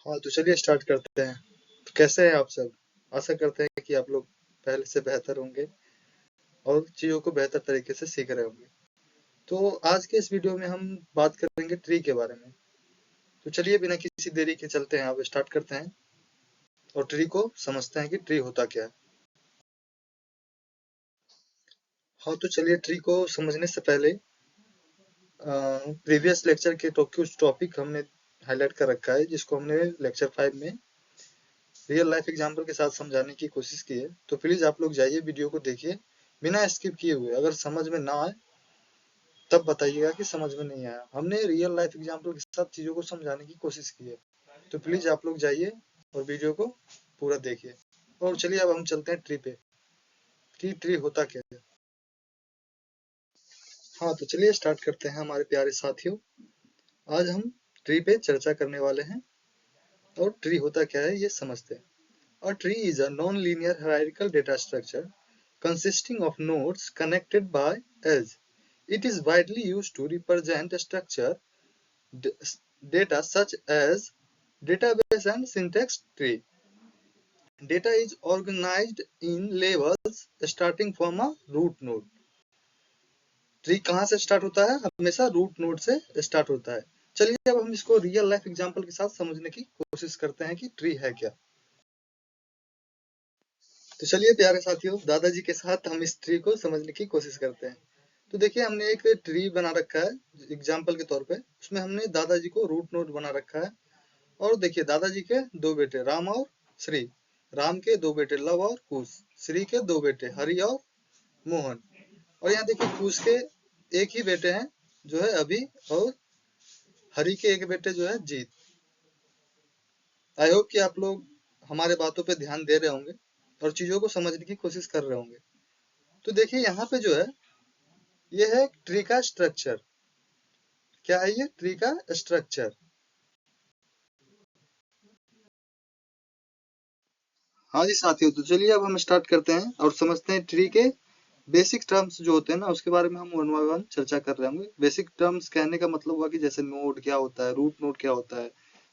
हाँ, तो चलिए स्टार्ट करते हैं। तो कैसे हैं आप सब? आशा करते हैं कि आप लोग पहले से बेहतर होंगे और चीज़ों को बेहतर तरीके से सीख रहे होंगे। तो आज के इस वीडियो में हम बात करेंगे ट्री के बारे में। तो चलिए बिना किसी देरी के चलते हैं, अब स्टार्ट करते हैं और ट्री को समझते हैं कि ट्री होता क्या है। हाँ, तो चलिए ट्री को समझने से पहले प्रीवियस लेक्चर के कुछ टॉपिक हमने हाईलाइट कर रखा है, जिसको हमने लेक्चर 5 में रियल लाइफ एग्जाम्पल के साथ समझाने की कोशिश की है। तो प्लीज आप लोग जाइए, वीडियो को देखिए बिना स्किप किए हुए। अगर समझ में ना आए तब बताइएगा कि समझ में नहीं आया। हमने रियल लाइफ एग्जाम्पल के साथ चीजों को समझाने की कोशिश की है। तो प्लीज आप लोग जाइए और वीडियो को पूरा देखिए। और चलिए अब हम चलते हैं ट्री पे कि ट्री होता क्या है। हाँ, तो चलिए स्टार्ट करते हैं हमारे प्यारे साथियों। आज हम ट्री पे चर्चा करने वाले हैं और ट्री होता क्या है ये समझते हैं। A tree is a non-linear hierarchical data structure consisting of nodes connected by edge. It is widely used to represent structure data such as database and syntax tree. Data is organized in levels starting from a root node. Tree कहाँ से start होता है? हमेशा root node से start होता है। चलिए अब हम इसको रियल लाइफ एग्जांपल के साथ समझने की कोशिश करते हैं कि ट्री है क्या। तो चलिए प्यारे साथियों, दादाजी के साथ हम इस ट्री को समझने की कोशिश करते हैं। तो देखिए हमने एक ट्री बना रखा है एग्जाम्पल के तौर पे। उसमें हमने दादाजी को रूट नोड बना रखा है। और देखिए दादाजी के दो बेटे राम और श्री। राम के दो बेटे लव और कुश। श्री के दो बेटे हरि और मोहन। और यहाँ देखिए कुश के एक ही बेटे हैं जो है अभी, और हरि के एक बेटे जो है जीत। आई होप कि आप लोग हमारे बातों पे ध्यान दे रहे होंगे और चीजों को समझने की कोशिश कर रहे होंगे। तो देखिए यहाँ पे जो है ये है ट्री का स्ट्रक्चर। क्या है ये? ट्री का स्ट्रक्चर। हाँ जी साथियों, तो चलिए अब हम स्टार्ट करते हैं और समझते हैं ट्री के बेसिक टर्म्स जो होते हैं ना, उसके बारे में हम वन बाय वन चर्चा कर रहे होंगे। बेसिक टर्म्स कहने का मतलब हुआ कि जैसे नोड क्या होता है, रूट नोड क्या होता है,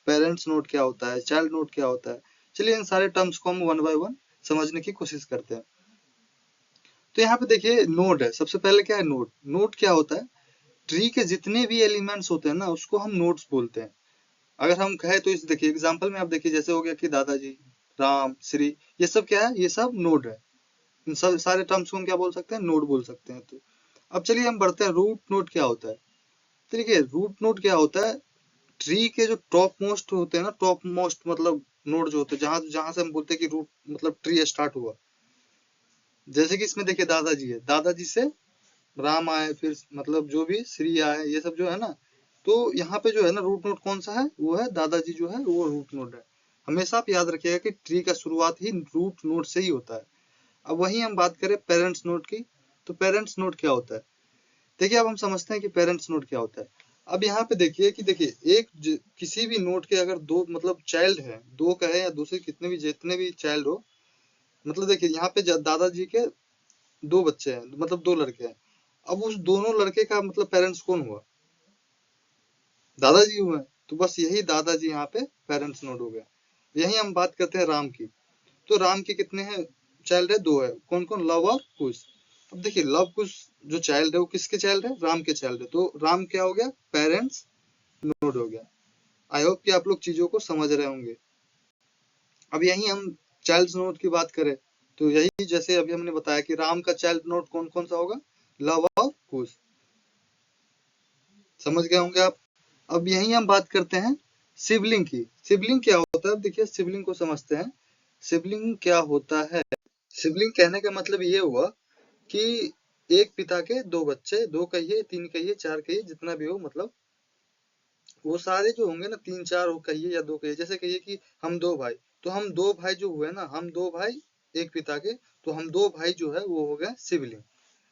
पेरेंट्स नोड क्या होता है, चाइल्ड नोड क्या होता है। चलिए इन सारे टर्म्स को हम वन बाय वन समझने की कोशिश करते हैं। तो यहाँ पे देखिए नोड है। सबसे पहले क्या है? नोड। नोड क्या होता है? ट्री के जितने भी एलिमेंट्स होते हैं ना, उसको हम नोड्स बोलते हैं। अगर हम कहें तो इस देखिए एग्जाम्पल में आप देखिए, जैसे हो गया कि दादाजी, राम, श्री, ये सब क्या है? ये सब नोड है। इन सब सारे टर्म्स को हम क्या बोल सकते हैं? नोड बोल सकते हैं। तो अब चलिए हम बढ़ते हैं, रूट नोड क्या होता है। तो देखिए रूट नोड क्या होता है? ट्री के जो टॉप मोस्ट होते हैं ना, टॉप मोस्ट मतलब नोड जो होते हैं, जहां जहां से हम बोलते हैं कि रूट मतलब ट्री स्टार्ट हुआ। जैसे कि इसमें देखिए दादाजी है, दादाजी से राम आए, फिर मतलब जो भी श्री आए, ये सब जो है ना। तो यहाँ पे जो है ना रूट नोड कौन सा है? वो है दादाजी जो है, वो रूट नोड है। हमेशा आप याद रखिएगा कि ट्री का शुरुआत ही रूट नोड से ही होता है। अब वही हम बात करें पेरेंट्स नोड की। तो पेरेंट्स नोड क्या होता है? देखिए अब हम समझते हैं कि पेरेंट्स नोड क्या होता है। अब यहाँ पे देखिए कि देखिए किसी भी नोड के अगर दो मतलब चाइल्ड है, दो कहे या दूसरे कितने भी जितने भी चाइल्ड हो, मतलब देखिए यहाँ पे दादाजी के दो बच्चे हैं, मतलब दो लड़के हैं। अब उस दोनों लड़के का मतलब पेरेंट्स कौन हुआ? दादाजी हुए। तो बस यही दादाजी यहाँ पे पेरेंट्स नोड हो गया। यही हम बात करते हैं राम की। तो राम के कितने हैं चाइल्ड? है, दो है। कौन कौन? लव और कुश। अब देखिए लव कुश जो चाइल्ड है वो किसके चाइल्ड है? राम के चाइल्ड है। तो राम क्या हो गया? पेरेंट्स नोड हो गया। आई होप कि आप लोग चीजों को समझ रहे होंगे। अब यही हम चाइल्ड नोड की बात करें तो यही जैसे अभी हमने बताया कि राम का चाइल्ड नोड कौन कौन सा होगा? लव और कुश। समझ गए होंगे आप। अब यही हम बात करते हैं सिबलिंग की। सिबलिंग क्या होता है? देखिए सिबलिंग को समझते हैं। सिबलिंग क्या होता है? सिबलिंग कहने का मतलब ये हुआ कि एक पिता के दो बच्चे, दो कहिए, तीन कहिए, चार कहिए, जितना भी हो, मतलब वो सारे जो होंगे ना, तीन चार हो कहिए या दो कहिए। जैसे कहिए कि हम दो भाई, तो हम दो भाई जो हुए ना, हम दो भाई एक पिता के, तो हम दो भाई जो है वो हो गए सिबलिंग।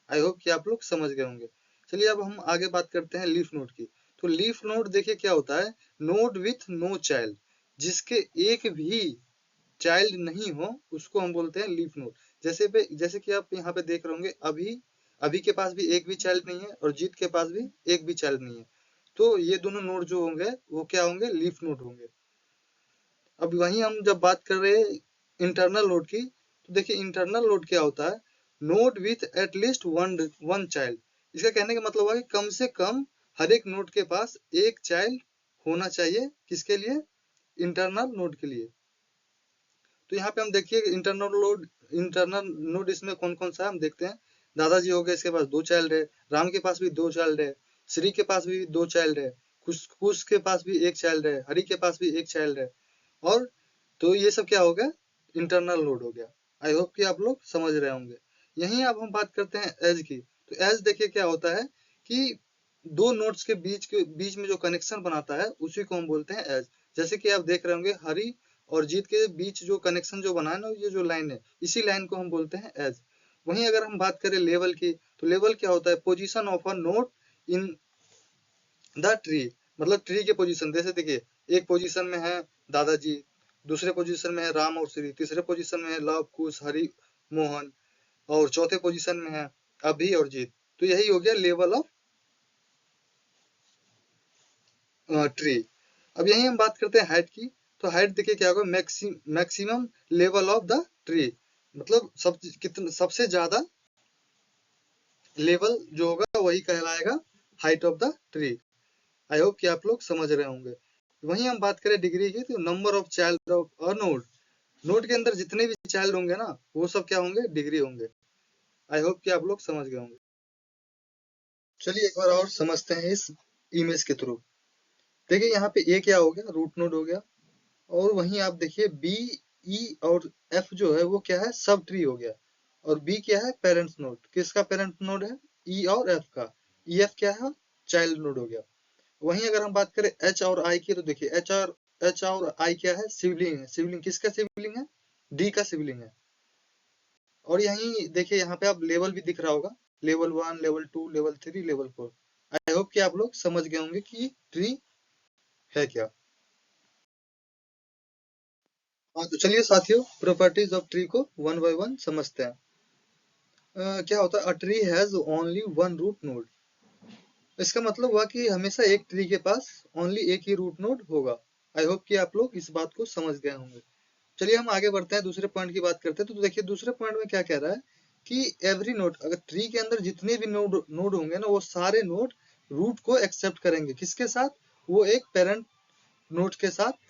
आई होप कि आप लोग समझ गए होंगे। चलिए अब हम आगे बात करते हैं लीफ नोड की। तो लीफ नोड देखिए क्या होता है? Node with no child. जिसके एक भी चाइल्ड नहीं हो उसको हम बोलते हैं लीफ नोड। जैसे कि आप यहाँ पे देख रहे होंगे, अभी अभी के पास भी एक भी चाइल्ड नहीं है और जीत के पास भी एक भी चाइल्ड नहीं है। तो ये दोनों नोड जो होंगे वो क्या होंगे? लीफ नोड होंगे। अब वहीं हम जब बात कर रहे हैं इंटरनल नोड की, तो देखिए इंटरनल नोड क्या होता है, node with at least one child. इसका कहने का मतलब है कि कम से कम हर एक नोड के पास एक चाइल्ड होना चाहिए, किसके लिए, इंटरनल नोड के लिए। तो यहाँ पे हम देखिए इंटरनल नोड इसमें कौन कौन सा है हम देखते हैं। दादाजी हो गए, इसके पास 2 चाइल्ड है, राम के पास भी 2 चाइल्ड है, श्री के पास भी 2 चाइल्ड है, कुश के पास भी 1 चाइल्ड है, हरि के पास भी 1 चाइल्ड है। और तो ये सब क्या हो गया, इंटरनल नोड हो गया। आई होप कि आप लोग समझ रहे होंगे। यहीं अब हम बात करते हैं एज की। तो एज देखिए क्या होता है कि दो नोड्स के बीच में जो कनेक्शन बनाता है उसी को हम बोलते हैं एज। जैसे कि आप देख रहे होंगे हरि और जीत के बीच जो कनेक्शन जो बना है ना, ये जो लाइन है, इसी लाइन को हम बोलते हैं एज। वहीं अगर हम बात करें लेवल की, तो लेवल क्या होता है, position of a node in the tree. मतलब ट्री के पोजीशन, जैसे देखिए एक पोजीशन में है दादाजी, दूसरे पोजीशन में है राम और श्री, तीसरे पोजीशन में है लव कुश हरि मोहन, और चौथे पोजीशन में है अभी और जीत। तो यही हो गया लेवल ऑफ ट्री। अब यही हम बात करते हैं हाइट की। तो हाइट देखिए क्या होगा, maximum level of the tree. मतलब सबसे ज्यादा लेवल जो होगा वही कहलाएगा height of the tree. I hope कि आप लोग समझ रहे होंगे। वहीं हम बात करें डिग्री की, तो number of child of a node, node के अंदर जितने भी चाइल्ड होंगे ना, वो सब क्या होंगे, डिग्री होंगे। आई होप कि आप लोग समझ गए होंगे। चलिए एक बार और समझते हैं इस इमेज के थ्रू। देखिए यहाँ पे ए क्या हो गया, रूट नोड हो गया। और वहीं आप देखिए बी, ई और एफ जो है वो क्या है, सब ट्री हो गया। और बी क्या है, पेरेंट्स नोड। किसका पेरेंट नोड है, ई और एफ का। ई एफ क्या है, चाइल्ड नोड हो गया। वहीं अगर हम बात करें एच और आई की, तो देखिए एच और आई क्या है, सिबलिंग है। सिबलिंग किसका सिबलिंग है, डी का सिबलिंग है। और यहीं देखिए यहाँ पे आप लेवल भी दिख रहा होगा, लेवल 1, लेवल 2, लेवल 3, लेवल 4। आई होप कि आप लोग समझ गए होंगे कि ट्री है क्या। हाँ तो चलिए साथियों, प्रॉपर्टीज ऑफ ट्री को वन बाय वन समझते हैं। क्या होता है, a tree has only one root node. इसका मतलब हुआ कि हमेशा एक ट्री के पास ओनली एक ही रूट नोड होगा। आई होप कि आप लोग इस बात को समझ गए होंगे। चलिए हम आगे बढ़ते हैं, दूसरे पॉइंट की बात करते हैं। तो देखिए दूसरे पॉइंट में क्या कह रहा है कि एवरी नोड, अगर ट्री के अंदर जितने भी नोड होंगे ना, वो सारे नोड रूट को एक्सेप्ट करेंगे। किसके साथ, वो एक पेरेंट नोड के साथ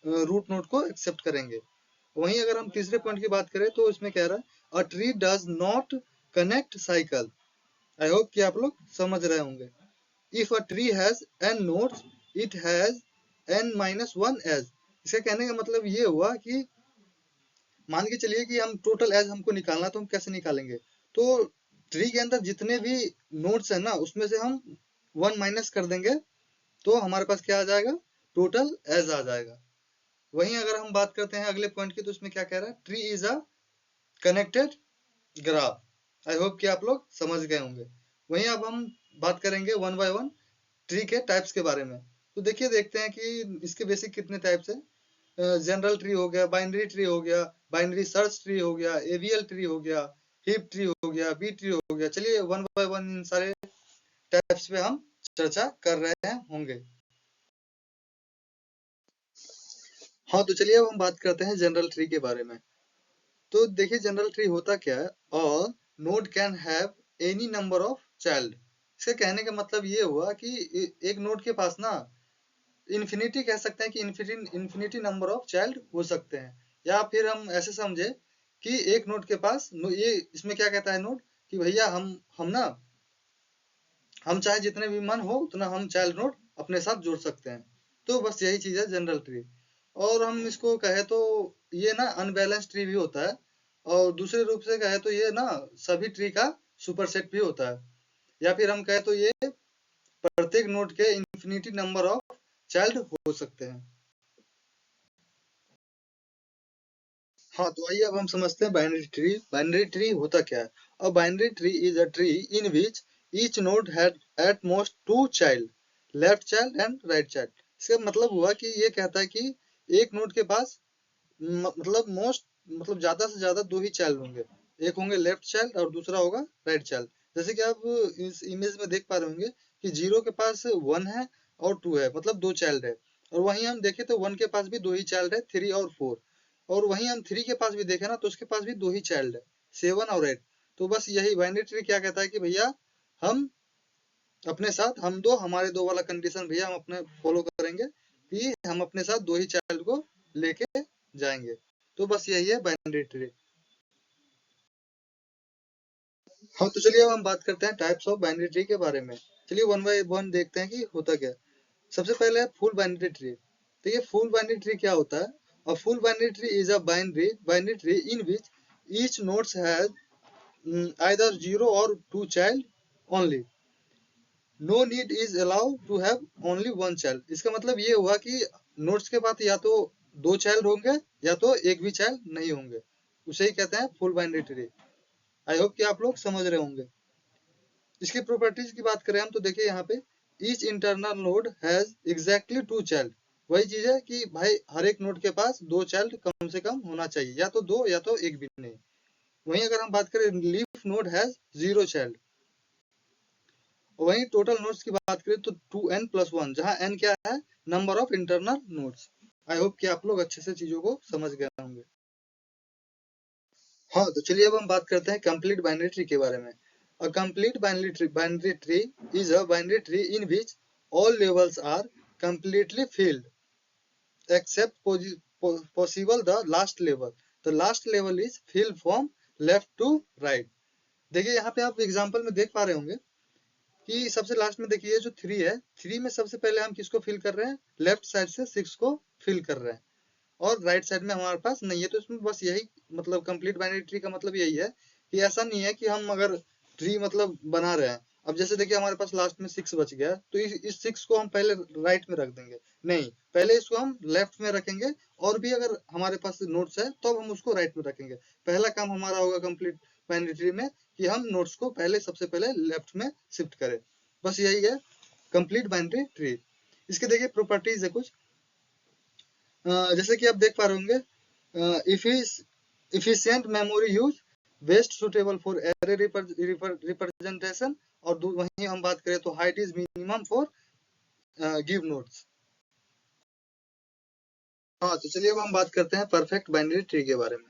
रूट नोड को एक्सेप्ट करेंगे। वहीं अगर हम तीसरे पॉइंट की बात करें, तो इसमें कह रहा है a tree does not connect cycle. I hope कि आप लोग समझ रहे होंगे। If a tree has n nodes, it has n-1 edge. इसका कहने का मतलब ये हुआ कि मान के चलिए कि हम टोटल एज हमको निकालना, तो हम कैसे निकालेंगे, तो ट्री के अंदर जितने भी नोड्स है ना, उसमें से हम 1 माइनस कर देंगे, तो हमारे पास क्या आ जाएगा, टोटल एज आ जाएगा। वहीं अगर हम बात करते हैं अगले पॉइंट की, तो इसमें क्या कह रहा है, tree is a connected graph. I hope कि आप लोग समझ गए होंगे। वहीं अब हम बात करेंगे वन बाय वन ट्री के टाइप्स के बारे में। तो देखिए देखते हैं कि इसके बेसिक कितने टाइप्स है। जनरल ट्री हो गया, बाइनरी ट्री हो गया, बाइनरी सर्च ट्री हो गया, एवीएल ट्री हो गया, हीप ट्री हो गया, बी ट्री हो गया। चलिए वन बाय वन इन सारे टाइप्स पे हम चर्चा कर रहे होंगे। हाँ तो चलिए अब हम बात करते हैं जनरल ट्री के बारे में। तो देखिए जनरल ट्री होता क्या है, और node can have any number of child. इसके कहने का मतलब ये हुआ कि एक नोड के पास ना इन्फिनिटी कह सकते हैं कि इन्फिनिटी नंबर ऑफ चाइल्ड हो सकते हैं। या फिर हम ऐसे समझे कि एक नोड के पास ये इसमें क्या कहता है नोड, कि भैया हम ना, हम चाहे जितने भी मन हो उतना हम चाइल्ड नोड अपने साथ जोड़ सकते हैं। तो बस यही चीज है जनरल ट्री। और हम इसको कहे तो ये ना अनबैलेंस ट्री भी होता है, और दूसरे रूप से कहे तो ये ना सभी ट्री का सुपरसेट भी होता है। या फिर हम कहे तो ये प्रत्येक नोड के इन्फिनिटी नंबर ऑफ चाइल्ड हो सकते हैं। हाँ तो आइए अब हम समझते हैं बाइनरी ट्री। बाइनरी ट्री होता क्या है। A binary tree is a tree in which each node had at most 2 child, left child and right child. इसका मतलब हुआ कि ये कहता है कि एक नोड के पास मतलब ज्यादा से ज्यादा 2 ही चाइल्ड होंगे। एक होंगे लेफ्ट चाइल्ड और दूसरा होगा राइट चाइल्ड। जैसे कि आप इस इमेज में देख पा रहे होंगे कि 0 के पास 1 है और 2 है, मतलब 2 चाइल्ड है। और वहीं हम देखें तो 1 के पास भी 2 ही चाइल्ड है, 3 और 4। और वहीं हम 3 के पास भी देखें ना तो उसके पास भी 2 ही चाइल्ड है, 7 और 8। तो बस यही बाइनरी ट्री क्या कहता है कि भैया हम अपने साथ हम दो, हमारे दो वाला कंडीशन भैया हम अपने फॉलो करेंगे कि हम अपने साथ 2 ही चाइल्ड को लेके जाएंगे। तो बस यही है बाइनरी ट्री। हाँ, तो चलिए अब हम बात करते हैं टाइप्स ऑफ बाइनरी ट्री के बारे में। चलिए वन बाय वन देखते हैं कि होता क्या है। सबसे पहले है फुल बाइनरी ट्री। तो ये फुल बाइनरी ट्री क्या होता है? A full binary tree is a binary tree in which each nodes has either 0 or 2 child only. No need is allowed to have only one child. इसका मतलब ये हुआ कि नोड्स के पास या तो 2 चाइल्ड होंगे या तो एक भी चाइल्ड नहीं होंगे, उसे ही कहते हैं फुल बाइनरी ट्री। आई होप कि आप लोग समझ रहे होंगे। इसकी प्रॉपर्टीज की बात करें हम तो देखिए यहाँ पे each internal node has exactly 2 child. वही चीज है कि भाई हर एक नोड के पास 2 चाइल्ड कम से कम होना चाहिए, या तो 2 या तो एक भी नहीं। वहीं अगर हम बात करें लीफ नोड हैज 0 चाइल्ड। वहीं टोटल नोड्स की बात करें तो 2n+1, जहां n क्या है? Number of internal nodes. I hope कि आप लोग अच्छे से चीजों को समझ गए होंगे। हाँ, तो चलिए अब हम बात करते हैं कंप्लीट बाइनरी ट्री के बारे में। A complete binary tree is a binary tree in which all levels are completely filled except possible the last level. The last level is filled from left to right. देखिए यहाँ पे आप example में देख पा रहे होंगे कि सबसे लास्ट में देखिए जो 3 है, 3 में सबसे पहले हम किसको फिल कर रहे हैं? लेफ्ट साइड से 6 को फिल कर रहे हैं और राइट साइड में हमारे पास नहीं है। तो इसमें बस यही मतलब कंप्लीट बाइनरी ट्री का मतलब यही है कि ऐसा नहीं है कि हम अगर ट्री मतलब बना रहे हैं, अब जैसे देखिए हमारे पास लास्ट में 6 बच गया तो इस 6 को हम पहले राइट में रख देंगे, नहीं, पहले इसको हम लेफ्ट में रखेंगे। और भी अगर हमारे पास नोट्स है तो हम उसको राइट में रखेंगे। पहला काम हमारा होगा कंप्लीट बाइनरी ट्री में कि हम नोट्स को पहले सबसे पहले लेफ्ट में शिफ्ट करें। बस यही है कंप्लीट बाइनरी ट्री। इसके देखिए प्रॉपर्टीज है कुछ, जैसे कि आप देख पा रहे होंगे, efficient memory use, best suitable for array representation, और वहीं हम बात करें तो height is minimum for give notes. हाँ, तो चलिए अब हम बात करते हैं परफेक्ट बाइनरी ट्री के बारे में।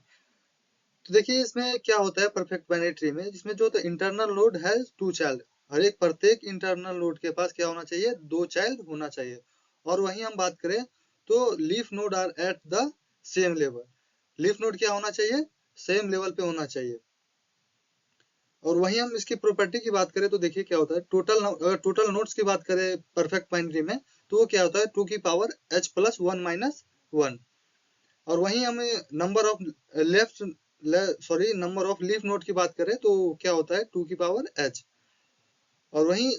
तो देखिए इसमें क्या होता है परफेक्ट बाइनरी ट्री में, जिसमें जो होता है इंटरनल नोड है 2 चाइल्ड। हर एक प्रत्येक इंटरनल नोड के पास क्या होना चाहिए? 2 चाइल्ड होना चाहिए। और वहीं हम बात करें तो leaf node are at the same level. Leaf node क्या होना चाहिए? सेम लेवल पे होना चाहिए। और वहीं हम इसकी प्रॉपर्टी की बात करें तो देखिए क्या होता है, टोटल नोड्स की बात करें परफेक्ट बाइनरी में तो वो क्या होता है? 2 की पावर h+1-1। और वहीं हमें number of number of leaf node की बात करें तो क्या होता है? 2 की पावर h। और वहीं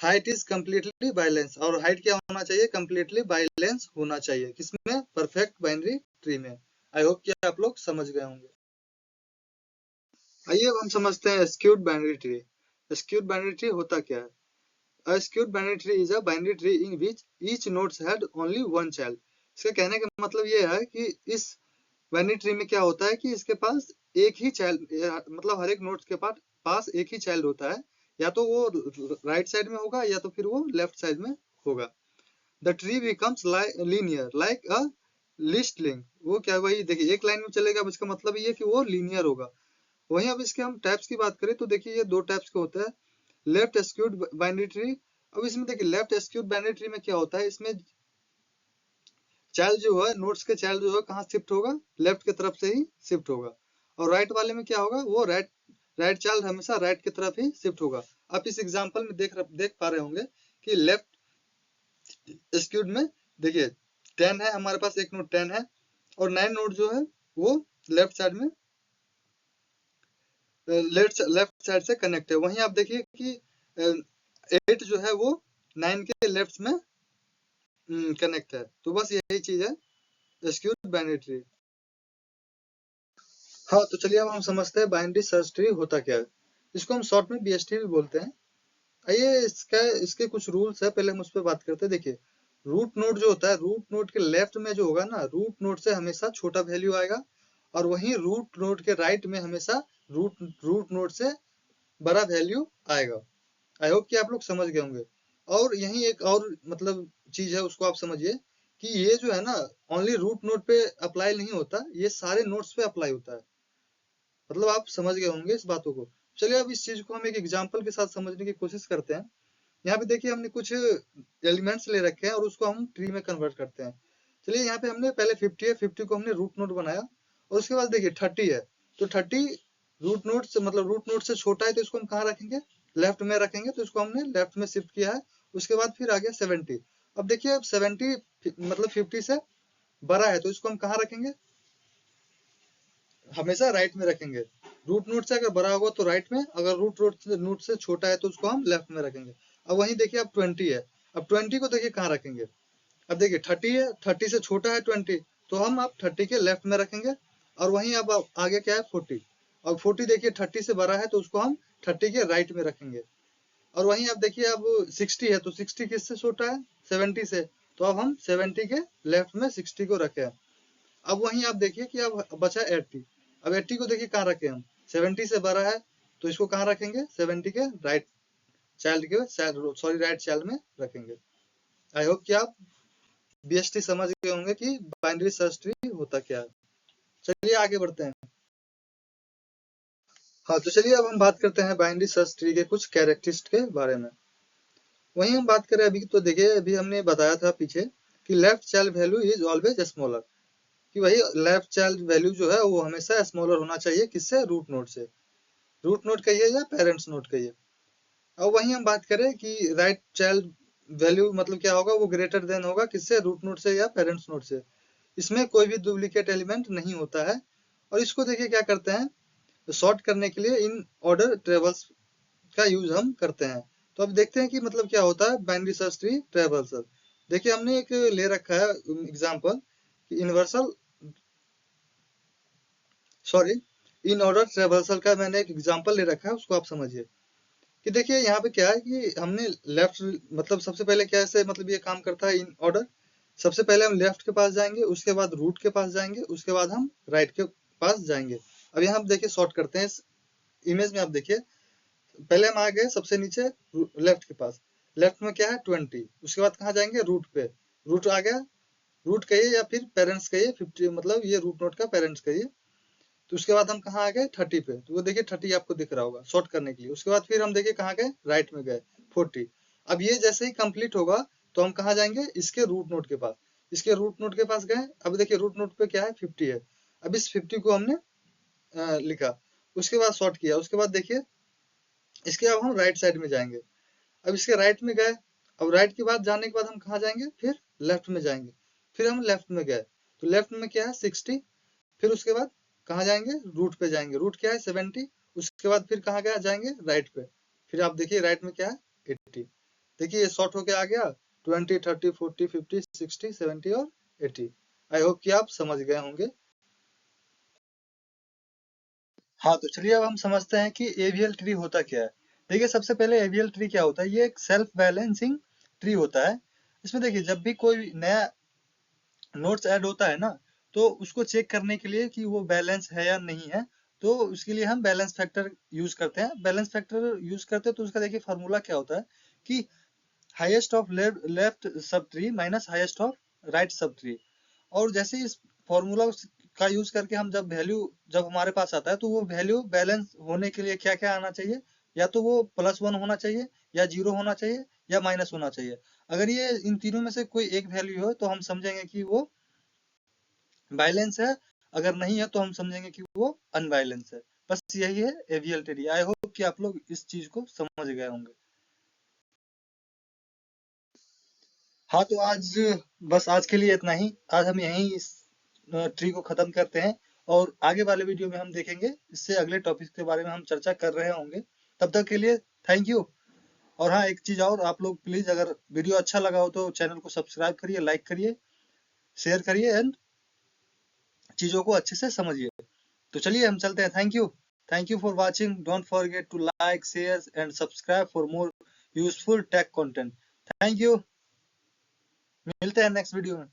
हाइट इज कम्प्लीटली बैलेंस, और हाइट क्या होना चाहिए? कम्प्लीटली बैलेंस होना चाहिए। किसमें? परफेक्ट बाइनरी ट्री में। आई होप कि आप लोग समझ गए होंगे। आइए अब हम समझते हैं skewed binary tree. Skewed binary tree होता क्या है? A skewed binary tree is a binary tree in which each nodes had only one child. इसके कहने का मतलब ये है कि इस बाइनरी ट्री में क्या होता है कि इसके पास एक ही चाइल्ड, मतलब हर एक नोड के पास एक ही चाइल्ड होता है, या तो वो राइट साइड में होगा या तो फिर वो लेफ्ट साइड में होगा। The tree becomes linear like a list link. वो क्या, वही देखिए एक लाइन में चलेगा, अब इसका मतलब ये है कि वो लीनियर होगा। वहीं अब इसके हम टाइप्स की बात करें तो देखिए ये 2 टाइप्स के होता है। Left skewed binary tree. अब इसमें देखिए लेफ्ट स्क्यूड बाइनरी ट्री में क्या होता है? इसमें चाइल्ड जो है, नोड्स के चाइल्ड जो है कहाँ शिफ्ट होगा? लेफ्ट की तरफ से ही शिफ्ट होगा। और राइट वाले में क्या होगा? वो राइट चाइल्ड हमेशा राइट की तरफ ही शिफ्ट होगा। आप इस एग्जांपल में देख पा रहे होंगे कि लेफ्ट स्क्यूड में देखिए 10 है, हमारे पास एक नोड 10 है और 9 नोड जो है वो लेफ्ट साइड में लेफ्ट साइड से कनेक्ट है। वहीं आप देखिए कि 8 जो है वो 9 के लेफ्ट में कनेक्ट है। तो बस यही चीज है स्क्यूड बाइनरी ट्री। हाँ, तो चलिए अब हम समझते हैं बाइनरी सर्च ट्री होता क्या है। इसको हम शॉर्ट में बीएसटी भी बोलते हैं। आइए इसके कुछ रूल्स है, पहले हम उस पर बात करते हैं। देखिए रूट नोड जो होता है, रूट नोड के लेफ्ट में जो होगा ना, रूट नोड से हमेशा छोटा वैल्यू आएगा, और वहीं रूट नोड के राइट में हमेशा रूट नोड से बड़ा वैल्यू आएगा। आई होप कि आप लोग समझ गए होंगे। और यही एक और मतलब चीज है, उसको आप समझिए कि ये जो है ना ओनली रूट नोड पे अप्लाई नहीं होता, ये सारे नोड्स पे अप्लाई होता है। मतलब आप समझ गए होंगे इस बातों को। चलिए अब इस चीज को हम एक एग्जांपल के साथ समझने की कोशिश करते हैं। यहाँ पे देखिए हमने कुछ एलिमेंट्स ले रखे हैं और उसको हम ट्री में कन्वर्ट करते हैं। चलिए यहाँ पे हमने पहले 50 है, 50 को हमने रूट नोड बनाया और उसके बाद देखिए 30 है, तो 30 रूट नोड से मतलब रूट नोड से छोटा है, तो इसको हम कहाँ रखेंगे, लेफ्ट में रखेंगे, तो इसको हमने लेफ्ट में शिफ्ट किया है। उसके बाद फिर आ गया 70। अब देखिए अब 70 मतलब 50 से बड़ा है, तो इसको हम कहाँ रखेंगे, हमेशा राइट में रखेंगे। रूट नोड से अगर बड़ा होगा तो राइट में, अगर रूट नोड से छोटा है तो उसको हम लेफ्ट में रखेंगे। अब वहीं देखिए अब 20 है, अब 20 को देखिए कहाँ रखेंगे, अब देखिए 30 है, 30 से छोटा है 20, तो हम अब 30 के लेफ्ट में रखेंगे। और वहीं अब आगे क्या है 40, और 40 देखिए 30 से बड़ा है, तो उसको हम 30 के राइट में रखेंगे। और वहीं अब देखिए अब 60 है, तो 60 किससे छोटा है, 70 से, तो अब हम 70 के लेफ्ट में 60 को रखे हैं। अब वहीं आप देखिए कि अब बचा 80। अब 80 को देखिए कहाँ रखे हम, 70 से बड़ा है, तो इसको कहाँ रखेंगे, 70 के राइट चाइल्ड के सॉरी राइट चाइल्ड में रखेंगे। आई होप कि आप बीएसटी समझ गए होंगे कि बाइनरी सर्च ट्री होता क्या है। चलिए आगे बढ़ते हैं। हाँ तो चलिए अब हम बात करते हैं बाइनरी सर्च ट्री के कुछ कैरेक्टरिस्टिक के बारे में। वहीं हम बात करें अभी, तो देखिए अभी हमने बताया था पीछे कि left child value is always smaller, कि वही लेफ्ट चाइल्ड वैल्यू जो है वो हमेशा स्मॉलर होना चाहिए, किससे, रूट नोड से। रूट नोड कहिए या पेरेंट्स नोड कहिए। अब वहीं हम बात करें कि राइट चाइल्ड वैल्यू मतलब क्या होगा, वो ग्रेटर देन होगा किससे, रूट नोड से या पेरेंट्स नोड से। इसमें कोई भी डुप्लीकेट एलिमेंट नहीं होता है। और इसको देखिए क्या करते हैं, सॉर्ट करने के लिए इन ऑर्डर ट्रेवल्स का यूज हम करते हैं। तो अब देखते हैं कि मतलब क्या होता है बाइनरी सर्च ट्री ट्रेवल्सल। देखिए हमने एक ले रखा है एग्जांपल कि यूनिवर्सल सॉरी इन ऑर्डर ट्रेवल्सल का मैंने एक एग्जांपल ले रखा है, उसको आप समझिए। कि देखिए यहाँ पे क्या है कि हमने लेफ्ट मतलब सबसे पहले कैसे मतलब ये काम करता है इन ऑर्डर। सबसे पहले हम लेफ्ट के पास जाएंगे, उसके बाद रूट के पास जाएंगे, उसके बाद हम राइट के पास जाएंगे। अब यहाँ हम देखिए सॉर्ट करते हैं। इस इमेज में आप देखिए पहले हम आ गए सबसे नीचे लेफ्ट के पास। लेफ्ट में क्या है 20, उसके बाद कहाँ जाएंगे, रूट पे। रूट आ गया, रूट कहिए या फिर पेरेंट्स कहिए, 50 मतलब ये रूट नोट का पेरेंट्स कहिए। तो उसके बाद हम कहाँ आ गए 30 पे, तो वो देखिए 30 आपको दिख रहा होगा शॉर्ट करने के लिए। उसके बाद फिर हम देखिए कहाँ गए, राइट में गए 40। अब ये जैसे ही कंप्लीट होगा तो हम कहाँ जाएंगे, इसके रूट नोड के पास। इसके रूट नोड के पास गए, अब देखिए रूट नोड पे क्या है 50 है। अब इस 50 को हमने लिखा, उसके बाद शॉर्ट किया। उसके बाद देखिए इसके अब हम राइट साइड में जाएंगे। अब इसके राइट में गए, अब राइट के बाद जाने के बाद हम कहाँ जाएंगे, फिर लेफ्ट में जाएंगे। फिर हम लेफ्ट में गए, तो लेफ्ट में क्या है 60। फिर उसके बाद कहाँ जाएंगे, रूट पे जाएंगे। रूट क्या है 70। उसके बाद फिर कहाँ गया जाएंगे, राइट पे। फिर आप देखिए राइट में क्या है 80। देखिए ये शॉर्ट होके आ गया 20, 30, 40, 50, 60, 70 और 80। आई होप कि आप समझ गए होंगे। हाँ तो चलिए अब हम समझते हैं कि एवीएल ट्री होता क्या है। देखिए सबसे पहले एवीएल ट्री क्या होता है, ये एक सेल्फ बैलेंसिंग ट्री होता है। इसमें देखिए जब भी कोई नया नोट्स ऐड होता है ना, तो उसको चेक करने के लिए कि वो बैलेंस है या नहीं है, तो उसके लिए हम बैलेंस फैक्टर यूज करते हैं। बैलेंस फैक्टर यूज करते हैं तो उसका देखिए फार्मूला क्या होता है कि highest of left sub tree minus highest of right sub tree. और जैसे इस फॉर्मूला का यूज करके हम जब वैल्यू जब हमारे पास आता है, तो वो वैल्यू बैलेंस होने के लिए क्या क्या आना चाहिए, या तो वो +1 होना चाहिए, या 0 होना चाहिए, या माइनस होना चाहिए। अगर ये इन तीनों में से कोई एक वैल्यू हो तो हम समझेंगे कि वो बैलेंस है, अगर नहीं है तो हम समझेंगे कि वो अनबैलेंस है। बस यही है एवीएल ट्री। आई होप कि आप लोग इस चीज को समझ गए होंगे। हाँ तो आज बस आज के लिए इतना ही। आज हम यहीं इस ट्री को खत्म करते हैं, और आगे वाले वीडियो में हम देखेंगे इससे अगले टॉपिक के बारे में हम चर्चा कर रहे होंगे। तब तक के लिए थैंक यू। और हाँ एक चीज और, आप लोग प्लीज अगर वीडियो अच्छा लगा हो तो चैनल को सब्सक्राइब करिए, लाइक करिए, शेयर करिए एंड चीजों को अच्छे से समझिए। तो चलिए हम चलते हैं। Thank you for watching. Don't forget to like, share and subscribe for more useful tech content. Thank you. मिलते हैं नेक्स्ट वीडियो में।